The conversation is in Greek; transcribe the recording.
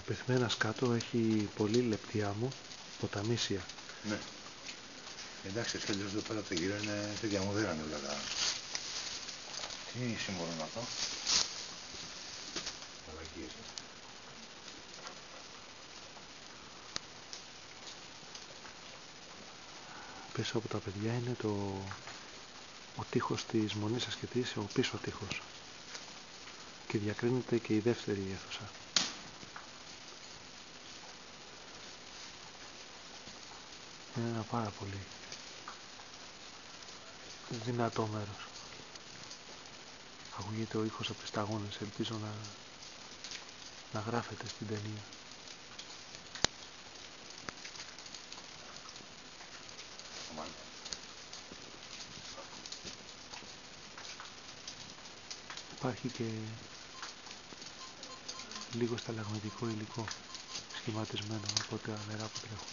πεθμένας κάτω έχει πολύ λεπτή άμμο, ποταμίσια. Ναι. Εντάξει, έτσι αλλιώς εδώ πέρα από το γύρο είναι τέτοια μοδέρα όλα τα... Τι σύμβολο να αυτό. Μαλακίες. Πίσω από τα παιδιά είναι ο τοίχος της Μονής Ασκετής, ο πίσω τοίχος. Και διακρίνεται και η δεύτερη αίθουσα. Είναι ένα πάρα πολύ δυνατό μέρος. Ακούγεται ο ήχος από τις σταγόνες, ελπίζω να γράφεται στην ταινία. Υπάρχει και λίγο σταλαγμητικό υλικό σχηματισμένο από τα νερά που τρέχουν.